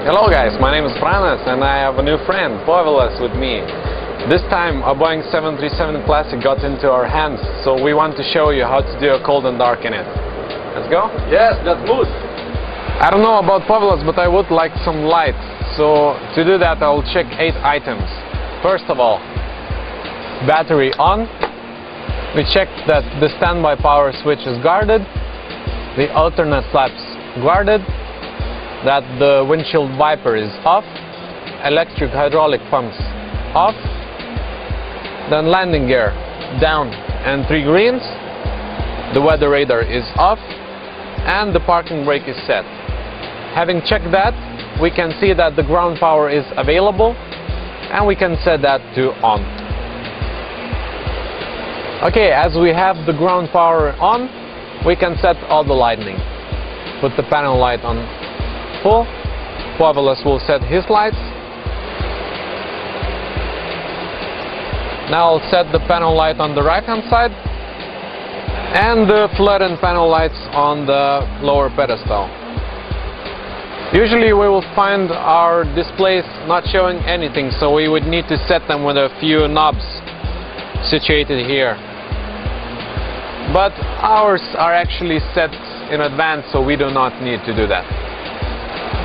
Hello guys, my name is Pranas and I have a new friend, Povilas, with me. This time a Boeing 737 Classic got into our hands, so we want to show you how to do a cold and dark in it. Let's go? Yes, let's move. I don't know about Povilas, but I would like some lights. So to do that I'll check 8 items. First of all, battery on. We check that the standby power switch is guarded, the alternate flaps guarded, that the windshield wiper is off, electric hydraulic pumps off, then landing gear down and 3 greens, the weather radar is off, and the parking brake is set. Having checked that, we can see that the ground power is available and we can set that to on. Okay, as we have the ground power on, we can set all the lighting. Put the panel light on full. Povilas will set his lights. Now I'll set the panel light on the right hand side and the flood and panel lights on the lower pedestal. Usually we will find our displays not showing anything, so we would need to set them with a few knobs situated here. But ours are actually set in advance, so we do not need to do that.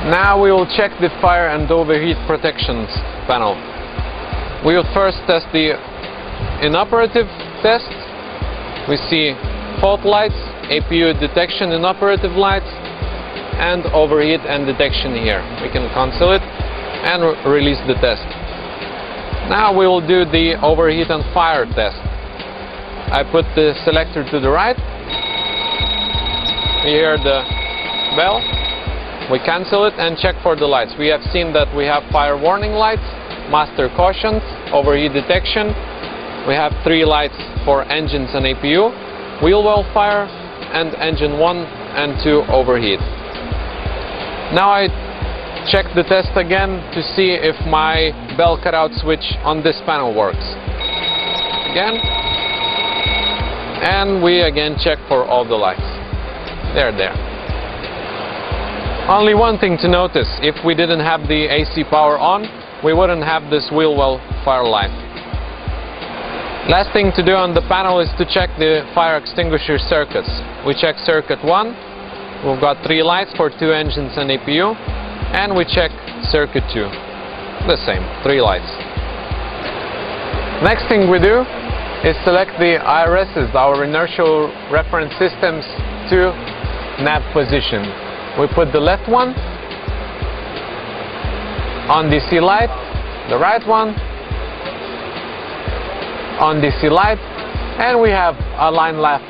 Now we will check the fire and overheat protections panel. We will first test the inoperative test. We see fault lights, APU detection inoperative lights, and overheat and detection here. We can cancel it and release the test. Now we will do the overheat and fire test. I put the selector to the right. We hear the bell. We cancel it and check for the lights. We have seen that we have fire warning lights, master cautions, overheat detection. We have 3 lights for engines and APU, wheel well fire, and engine 1 and 2 overheat. Now I check the test again to see if my bell cutout switch on this panel works. Again. And we again check for all the lights. They're there. Only one thing to notice: if we didn't have the AC power on, we wouldn't have this wheel well fire light. Last thing to do on the panel is to check the fire extinguisher circuits. We check circuit 1. We've got 3 lights for 2 engines and APU, and we check circuit 2. The same, 3 lights. Next thing we do is select the IRSs, our inertial reference systems, to nav position. We put the left one on DC light, the right one on DC light, and we have a line left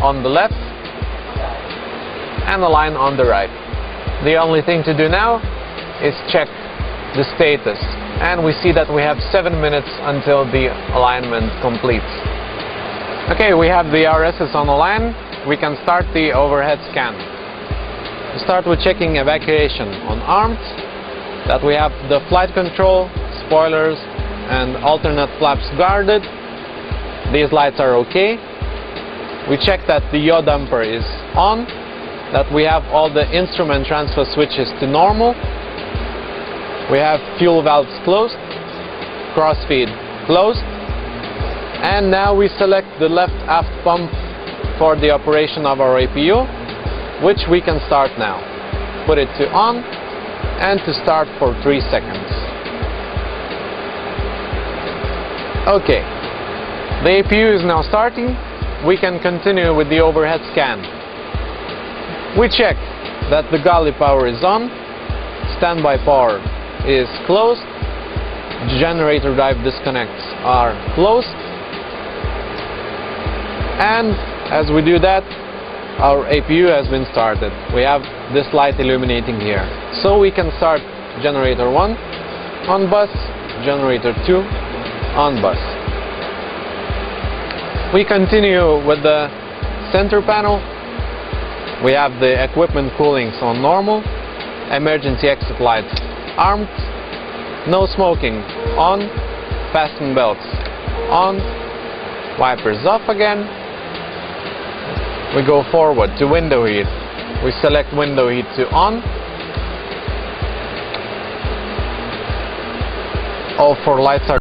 on the left and a line on the right. The only thing to do now is check the status, and we see that we have 7 minutes until the alignment completes. Okay, we have the RSs on the line. We can start the overhead scan. We start with checking evacuation on armed, that we have the flight control, spoilers and alternate flaps guarded. These lights are okay. We check that the yaw damper is on, that we have all the instrument transfer switches to normal. We have fuel valves closed, crossfeed closed, and now we select the left aft pump for the operation of our APU, which we can start now. Put it to on and to start for 3 seconds. Okay, the APU is now starting. We can continue with the overhead scan. We check that the galley power is on, standby power is closed, generator drive disconnects are closed, and as we do that, our APU has been started. We have this light illuminating here, so we can start generator 1 on bus, generator 2 on bus. We continue with the center panel. We have the equipment coolings on normal, emergency exit lights armed, no smoking on, fasten belts on, wipers off again. We go forward to window heat. We select window heat to on, all four lights are